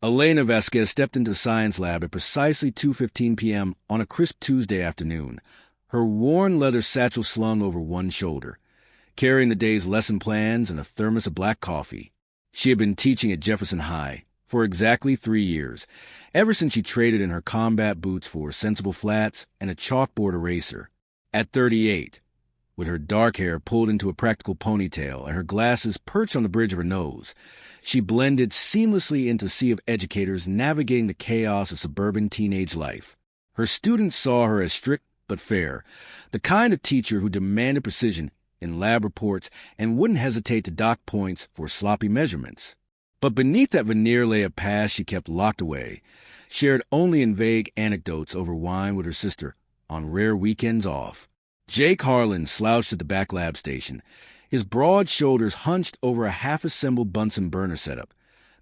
Elena Vasquez stepped into the science lab at precisely 2:15 p.m. on a crisp Tuesday afternoon, her worn leather satchel slung over one shoulder, carrying the day's lesson plans and a thermos of black coffee. She had been teaching at Jefferson High for exactly 3 years, ever since she traded in her combat boots for sensible flats and a chalkboard eraser. At 38, with her dark hair pulled into a practical ponytail and her glasses perched on the bridge of her nose, she blended seamlessly into a sea of educators navigating the chaos of suburban teenage life. Her students saw her as strict but fair, the kind of teacher who demanded precision in lab reports and wouldn't hesitate to dock points for sloppy measurements. But beneath that veneer lay a past she kept locked away, shared only in vague anecdotes over wine with her sister on rare weekends off. Jake Harlan slouched at the back lab station, his broad shoulders hunched over a half-assembled Bunsen burner setup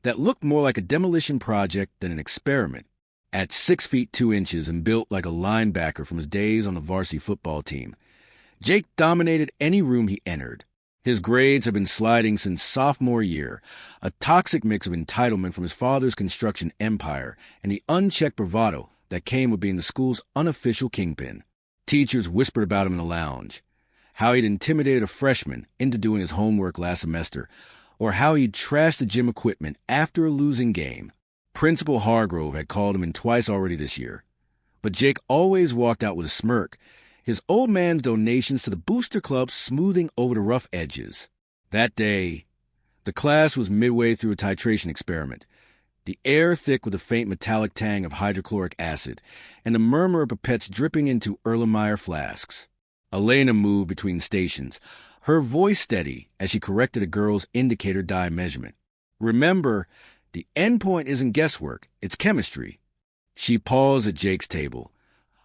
that looked more like a demolition project than an experiment. At 6 feet 2 inches and built like a linebacker from his days on the varsity football team, Jake dominated any room he entered. His grades had been sliding since sophomore year, a toxic mix of entitlement from his father's construction empire and the unchecked bravado that came with being the school's unofficial kingpin. Teachers whispered about him in the lounge, how he'd intimidated a freshman into doing his homework last semester, or how he'd trashed the gym equipment after a losing game. Principal Hargrove had called him in twice already this year, but Jake always walked out with a smirk, his old man's donations to the booster club smoothing over the rough edges. That day, the class was midway through a titration experiment, the air thick with a faint metallic tang of hydrochloric acid, and the murmur of pipettes dripping into Erlenmeyer flasks. Elena moved between stations, her voice steady as she corrected a girl's indicator dye measurement. Remember, the endpoint isn't guesswork, it's chemistry. She paused at Jake's table,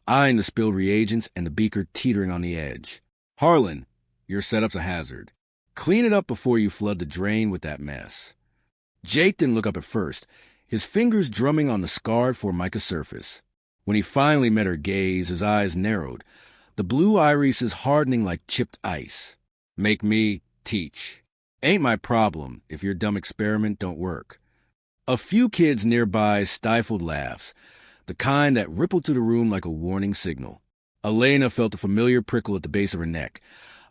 eyeing the spilled reagents and the beaker teetering on the edge. Harlan, your setup's a hazard. Clean it up before you flood the drain with that mess. Jake didn't look up at first, his fingers drumming on the scarred Formica surface. When he finally met her gaze, his eyes narrowed, the blue irises hardening like chipped ice. Make me teach. Ain't my problem if your dumb experiment don't work. A few kids nearby stifled laughs, the kind that rippled through the room like a warning signal. Elena felt a familiar prickle at the base of her neck,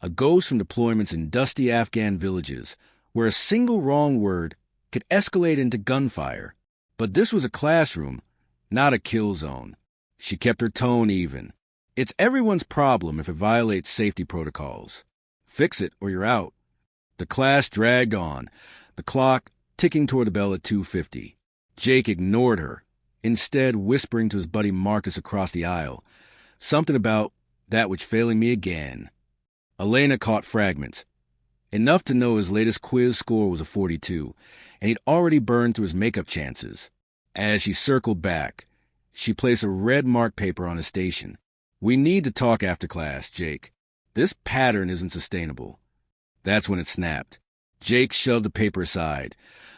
a ghost from deployments in dusty Afghan villages, where a single wrong word could escalate into gunfire. But this was a classroom, not a kill zone. She kept her tone even. It's everyone's problem if it violates safety protocols. Fix it or you're out. The class dragged on, the clock ticking toward the bell at 2:50. Jake ignored her, instead whispering to his buddy Marcus across the aisle, something about that which failing me again. Elena caught fragments, enough to know his latest quiz score was a 42, and he'd already burned through his makeup chances. As she circled back, she placed a red mark paper on his station. We need to talk after class, Jake. This pattern isn't sustainable. That's when it snapped. Jake shoved the paper aside,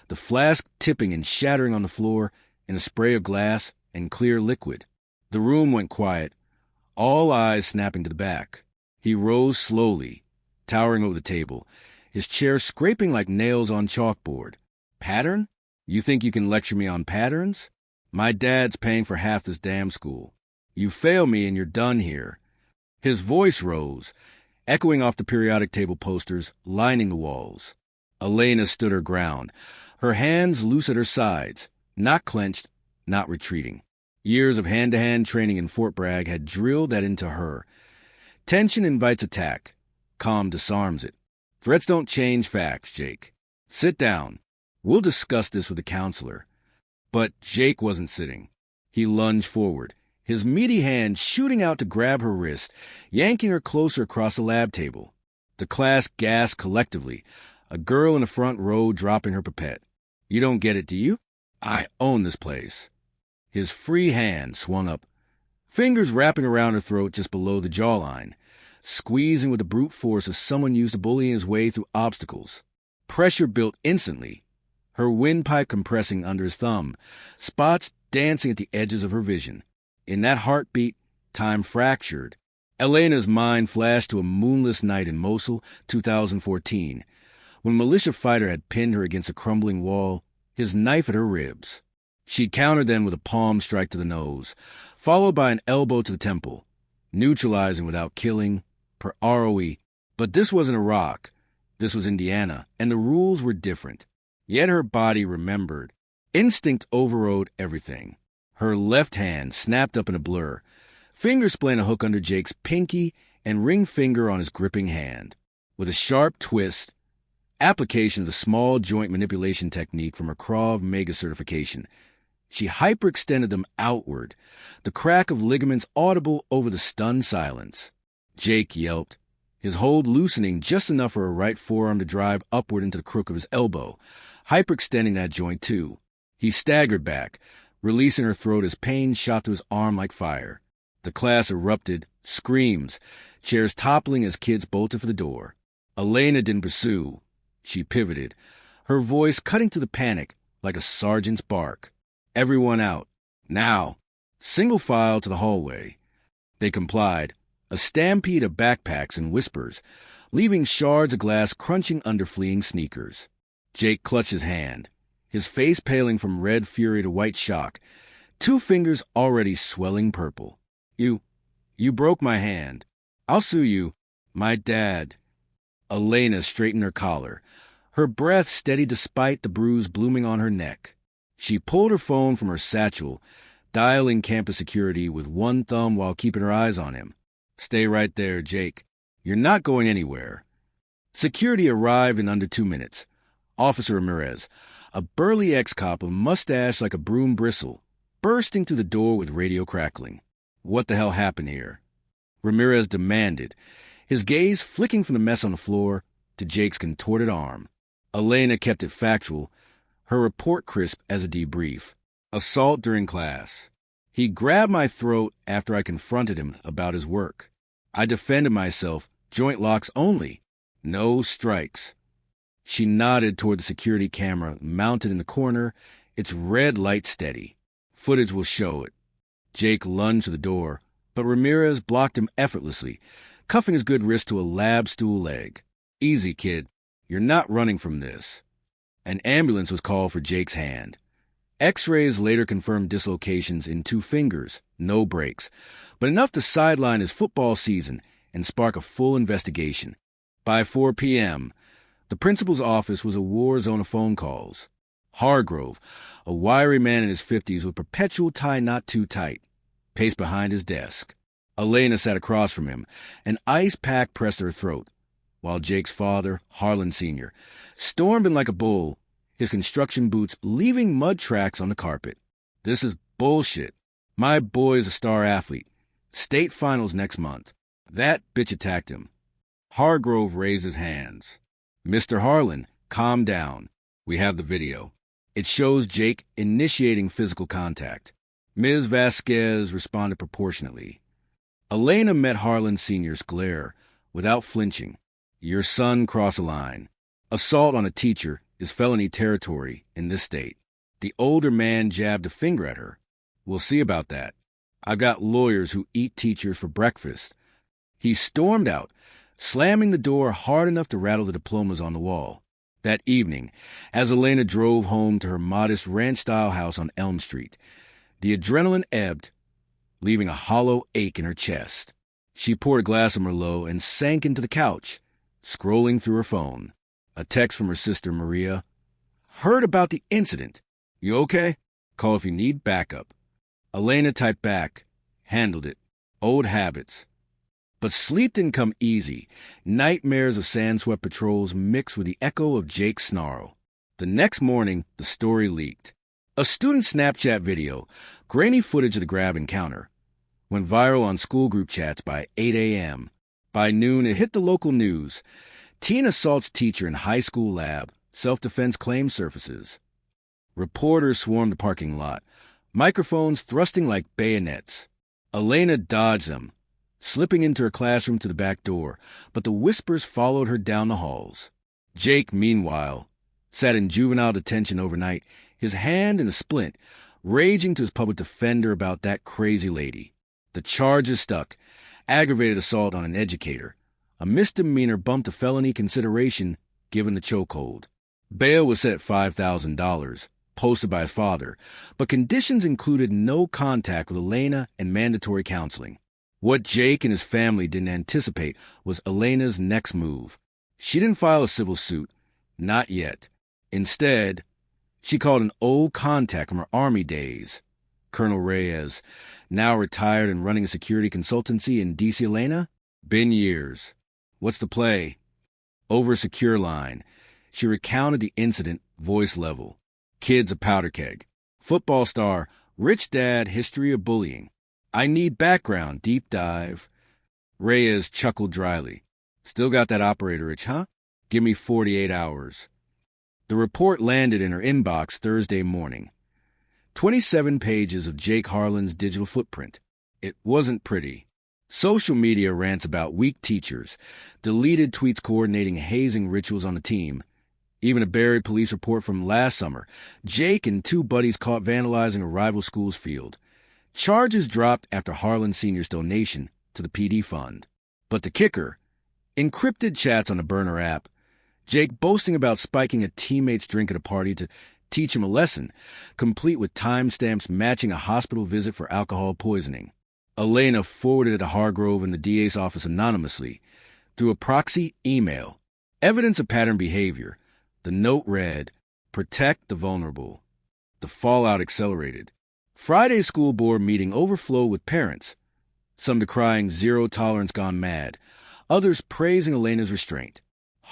the flask tipping and shattering on the floor in a spray of glass and clear liquid. The room went quiet, all eyes snapping to the back. He rose slowly, towering over the table, his chair scraping like nails on chalkboard. Pattern? You think you can lecture me on patterns? My dad's paying for half this damn school. You fail me and you're done here. His voice rose, echoing off the periodic table posters lining the walls. Elena stood her ground, her hands loose at her sides, not clenched, not retreating. Years of hand-to-hand training in Fort Bragg had drilled that into her. Tension invites attack. Calm disarms it. Threats don't change facts, Jake. Sit down. We'll discuss this with the counselor. But Jake wasn't sitting. He lunged forward, his meaty hand shooting out to grab her wrist, yanking her closer across the lab table. The class gasped collectively, a girl in the front row dropping her pipette. You don't get it, do you? I own this place. His free hand swung up, fingers wrapping around her throat just below the jawline, squeezing with the brute force of someone used to bullying his way through obstacles. Pressure built instantly, her windpipe compressing under his thumb, spots dancing at the edges of her vision. In that heartbeat, time fractured. Elena's mind flashed to a moonless night in Mosul, 2014, when a militia fighter had pinned her against a crumbling wall, his knife at her ribs. She countered then with a palm strike to the nose, followed by an elbow to the temple, neutralizing without killing, per ROE. But this wasn't Iraq. This was Indiana, and the rules were different. Yet her body remembered. Instinct overrode everything. Her left hand snapped up in a blur. Fingers splaying a hook under Jake's pinky and ring finger on his gripping hand. With a sharp twist, application of the small joint manipulation technique from her Krav Maga certification, she hyperextended them outward, the crack of ligaments audible over the stunned silence. Jake yelped, his hold loosening just enough for her right forearm to drive upward into the crook of his elbow, hyperextending that joint too. He staggered back, releasing her throat as pain shot through his arm like fire. The class erupted, screams, chairs toppling as kids bolted for the door. Elena didn't pursue. She pivoted, her voice cutting through the panic like a sergeant's bark. Everyone out. Now. Single file to the hallway. They complied, a stampede of backpacks and whispers, leaving shards of glass crunching under fleeing sneakers. Jake clutched his hand, his face paling from red fury to white shock, 2 fingers already swelling purple. You broke my hand. I'll sue you. My dad. Elena straightened her collar, her breath steady despite the bruise blooming on her neck. She pulled her phone from her satchel, dialing campus security with one thumb while keeping her eyes on him. Stay right there, Jake. You're not going anywhere. Security arrived in under 2 minutes. Officer Ramirez, a burly ex-cop, a mustache like a broom bristle, bursting through the door with radio crackling. What the hell happened here? Ramirez demanded, his gaze flicking from the mess on the floor to Jake's contorted arm. Elena kept it factual, her report crisp as a debrief. Assault during class. He grabbed my throat after I confronted him about his work. I defended myself, joint locks only. No strikes. She nodded toward the security camera mounted in the corner, its red light steady. Footage will show it. Jake lunged to the door, but Ramirez blocked him effortlessly, cuffing his good wrist to a lab stool leg. Easy, kid. You're not running from this. An ambulance was called for Jake's hand. X-rays later confirmed dislocations in 2 fingers, no breaks, but enough to sideline his football season and spark a full investigation. By 4 p.m., the principal's office was a war zone of phone calls. Hargrove, a wiry man in his 50s with perpetual tie not too tight, paced behind his desk. Elena sat across from him, an ice pack pressed to her throat, while Jake's father, Harlan Sr., stormed in like a bull, his construction boots leaving mud tracks on the carpet. This is bullshit. My boy's a star athlete. State finals next month. That bitch attacked him. Hargrove raised his hands. Mr. Harlan, calm down. We have the video. It shows Jake initiating physical contact. Ms. Vasquez responded proportionately. Elena met Harlan Sr.'s glare without flinching. Your son crossed a line. Assault on a teacher is felony territory in this state. The older man jabbed a finger at her. We'll see about that. I've got lawyers who eat teachers for breakfast. He stormed out, slamming the door hard enough to rattle the diplomas on the wall. That evening, as Elena drove home to her modest ranch-style house on Elm Street, the adrenaline ebbed, leaving a hollow ache in her chest. She poured a glass of Merlot and sank into the couch, scrolling through her phone. A text from her sister Maria. Heard about the incident. You okay? Call if you need backup. Elena typed back. Handled it. Old habits. But sleep didn't come easy. Nightmares of sand-swept patrols mixed with the echo of Jake's snarl. The next morning, the story leaked. A student Snapchat video, grainy footage of the grab encounter, went viral on school group chats by 8 a.m. By noon, it hit the local news. Teen assaults teacher in high school lab. Self-defense claim surfaces. Reporters swarmed the parking lot, microphones thrusting like bayonets. Elena dodged them, slipping into her classroom to the back door, but the whispers followed her down the halls. Jake, meanwhile, sat in juvenile detention overnight, his hand in a splint, raging to his public defender about that crazy lady. The charges stuck. Aggravated assault on an educator. A misdemeanor bumped to felony consideration given the chokehold. Bail was set at $5,000, posted by his father, but conditions included no contact with Elena and mandatory counseling. What Jake and his family didn't anticipate was Elena's next move. She didn't file a civil suit. Not yet. Instead, she called an old contact from her Army days, Colonel Reyes, now retired and running a security consultancy in D.C. Elena? Been years. What's the play? Over a secure line, she recounted the incident, voice level. Kid's a powder keg. Football star, rich dad, history of bullying. I need background, deep dive. Reyes chuckled dryly. Still got that operator itch, huh? Give me 48 hours. The report landed in her inbox Thursday morning. 27 pages of Jake Harlan's digital footprint. It wasn't pretty. Social media rants about weak teachers, deleted tweets coordinating hazing rituals on the team, even a buried police report from last summer. Jake and two buddies caught vandalizing a rival school's field. Charges dropped after Harlan Sr.'s donation to the PD fund. But the kicker, encrypted chats on a burner app, Jake boasting about spiking a teammate's drink at a party to teach him a lesson, complete with timestamps matching a hospital visit for alcohol poisoning. Elena forwarded it to Hargrove in the DA's office anonymously, through a proxy email. Evidence of pattern behavior. The note read, "Protect the vulnerable." The fallout accelerated. Friday's school board meeting overflowed with parents, some decrying zero tolerance gone mad, others praising Elena's restraint.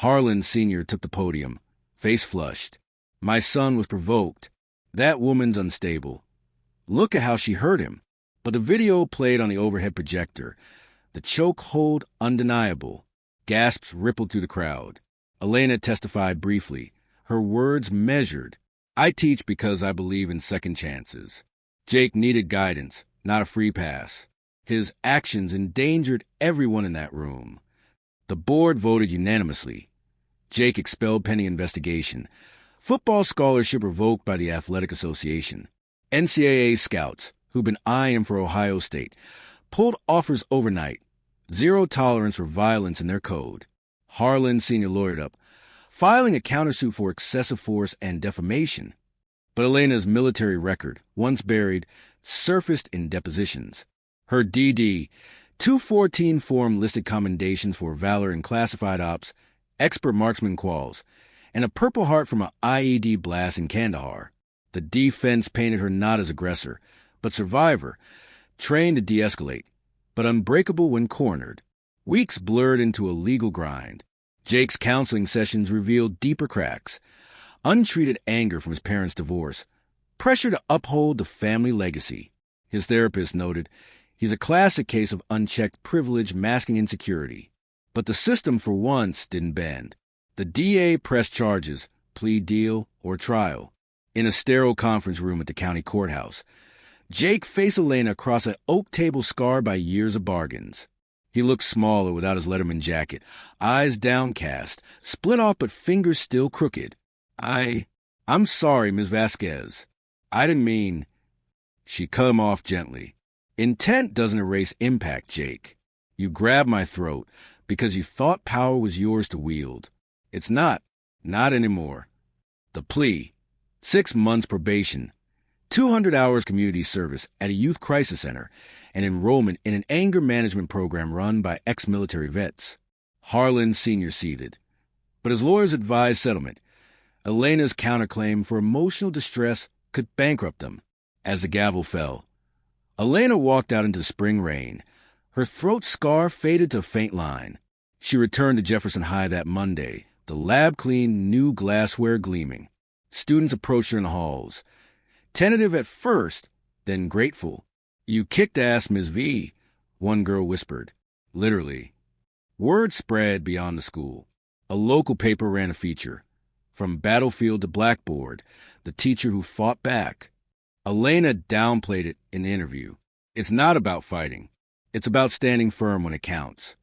Harlan Sr. took the podium, face flushed. My son was provoked. That woman's unstable. Look at how she hurt him. But the video played on the overhead projector. The chokehold undeniable. Gasps rippled through the crowd. Elena testified briefly, her words measured. I teach because I believe in second chances. Jake needed guidance, not a free pass. His actions endangered everyone in that room. The board voted unanimously. Jake expelled pending investigation. Football scholarship revoked by the Athletic Association. NCAA scouts, who'd been eyeing him for Ohio State, pulled offers overnight. Zero tolerance for violence in their code. Harlan Sr. lawyered up, filing a countersuit for excessive force and defamation. But Elena's military record, once buried, surfaced in depositions. Her DD 214 form listed commendations for valor in classified ops, expert marksman quals, and a Purple Heart from an IED blast in Kandahar. The defense painted her not as aggressor, but survivor, trained to de-escalate, but unbreakable when cornered. Weeks blurred into a legal grind. Jake's counseling sessions revealed deeper cracks. Untreated anger from his parents' divorce. Pressure to uphold the family legacy. His therapist noted, he's a classic case of unchecked privilege masking insecurity. But the system for once didn't bend. The DA pressed charges, plea deal, or trial. In a sterile conference room at the county courthouse, Jake faced Elena across an oak table scarred by years of bargains. He looked smaller without his Letterman jacket, eyes downcast, split off but fingers still crooked. I'm sorry, Ms. Vasquez. I didn't mean... She cut him off gently. Intent doesn't erase impact, Jake. You grabbed my throat because you thought power was yours to wield. It's not. Not anymore. The plea. 6 months probation. 200 hours community service at a youth crisis center, and enrollment in an anger management program run by ex-military vets. Harlan Sr. seethed. But his lawyers advised settlement. Elena's counterclaim for emotional distress could bankrupt them. As the gavel fell, Elena walked out into the spring rain. Her throat scar faded to a faint line. She returned to Jefferson High that Monday, the lab-clean new glassware gleaming. Students approached her in the halls. Tentative at first, then grateful. You kicked ass, Ms. V, one girl whispered. Literally. Word spread beyond the school. A local paper ran a feature. From battlefield to blackboard, the teacher who fought back. Elena downplayed it in the interview. It's not about fighting. It's about standing firm when it counts.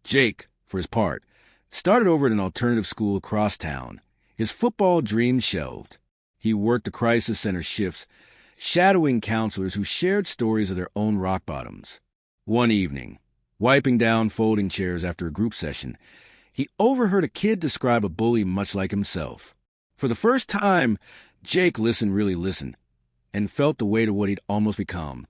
Jake, for his part, started over at an alternative school across town. His football dreams shelved. He worked the crisis center shifts, shadowing counselors who shared stories of their own rock bottoms. One evening, wiping down folding chairs after a group session, he overheard a kid describe a bully much like himself. For the first time, Jake really listened, and felt the weight of what he'd almost become.